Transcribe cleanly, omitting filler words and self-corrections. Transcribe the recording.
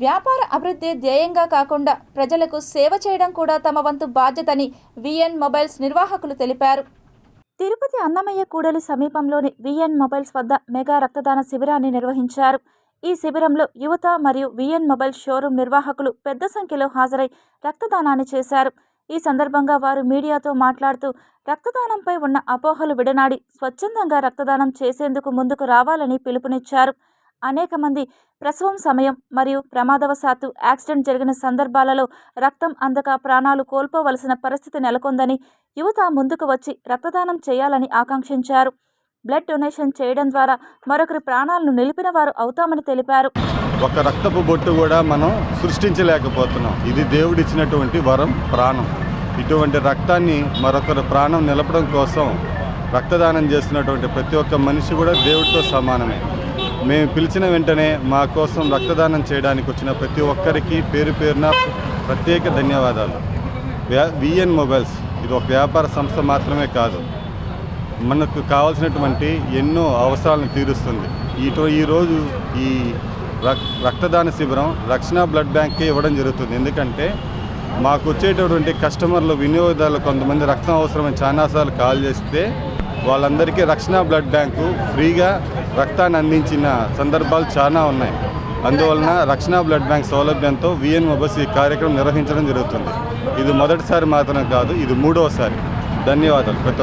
వ్యాపార అభివృద్ధి ధ్యేయంగా కాకుండా ప్రజలకు సేవ చేయడం కూడా తమ వంతు బాధ్యతని విఎన్ మొబైల్స్ నిర్వాహకులు తెలిపారు. తిరుపతి అన్నమయ్య కూడలి సమీపంలోని విఎన్ మొబైల్స్ వద్ద మెగా రక్తదాన శిబిరాన్ని నిర్వహించారు. ఈ శిబిరంలో యువత మరియు విఎన్ మొబైల్ షోరూం నిర్వాహకులు పెద్ద సంఖ్యలో హాజరై రక్తదానాన్ని చేశారు. ఈ సందర్భంగా వారు మీడియాతో మాట్లాడుతూ రక్తదానంపై ఉన్న అపోహలు విడనాడి స్వచ్ఛందంగా రక్తదానం చేసేందుకు ముందుకు రావాలని పిలుపునిచ్చారు. అనేక మంది ప్రసవం సమయం మరియు ప్రమాదవశాత్తు యాక్సిడెంట్ జరిగిన సందర్భాలలో రక్తం అందక ప్రాణాలు కోల్పోవలసిన పరిస్థితి నెలకొందని యువత ముందుకు వచ్చి రక్తదానం చేయాలని ఆకాంక్షించారు. బ్లడ్ డొనేషన్ చేయడం ద్వారా మరొకరి ప్రాణాలను నిలిపిన వారు అవుతామని తెలిపారు. ఒక రక్తపు బొట్టు కూడా మనం సృష్టించలేకపోతున్నాం. ఇది దేవుడిచ్చినటువంటి వరం, ప్రాణం. ఇటువంటి రక్తాన్ని మరొకరు ప్రాణం నిలపడం కోసం రక్తదానం చేస్తున్నటువంటి ప్రతి ఒక్క మనిషి కూడా దేవుడితో సమానమే. మేము పిలిచిన వెంటనే మా కోసం రక్తదానం చేయడానికి వచ్చిన ప్రతి ఒక్కరికి పేరు పేరున ప్రత్యేక ధన్యవాదాలు. విఎన్ మొబైల్స్ ఇది ఒక వ్యాపార సంస్థ మాత్రమే కాదు, మనకు కావాల్సినటువంటి ఎన్నో అవసరాలను తీరుస్తుంది. ఈరోజు ఈ రక్తదాన శిబిరం రక్షణ బ్లడ్ బ్యాంక్కే ఇవ్వడం జరుగుతుంది. ఎందుకంటే మాకు వచ్చేటటువంటి కస్టమర్లు, వినియోగదారులు కొంతమంది రక్తం అవసరమని చాలాసార్లు కాల్ చేస్తే వాళ్ళందరికీ రక్షణ బ్లడ్ బ్యాంకు ఫ్రీగా రక్తాన్ని అందించిన సందర్భాలు చాలా ఉన్నాయి. అందువలన రక్షణ బ్లడ్ బ్యాంక్ సౌలభ్యంతో విఎన్ మొబైల్స్ ఈ కార్యక్రమం నిర్వహించడం జరుగుతుంది. ఇది మొదటిసారి మాత్రమే కాదు, ఇది 3వసారి. ధన్యవాదాలు ప్రతి ఒక్క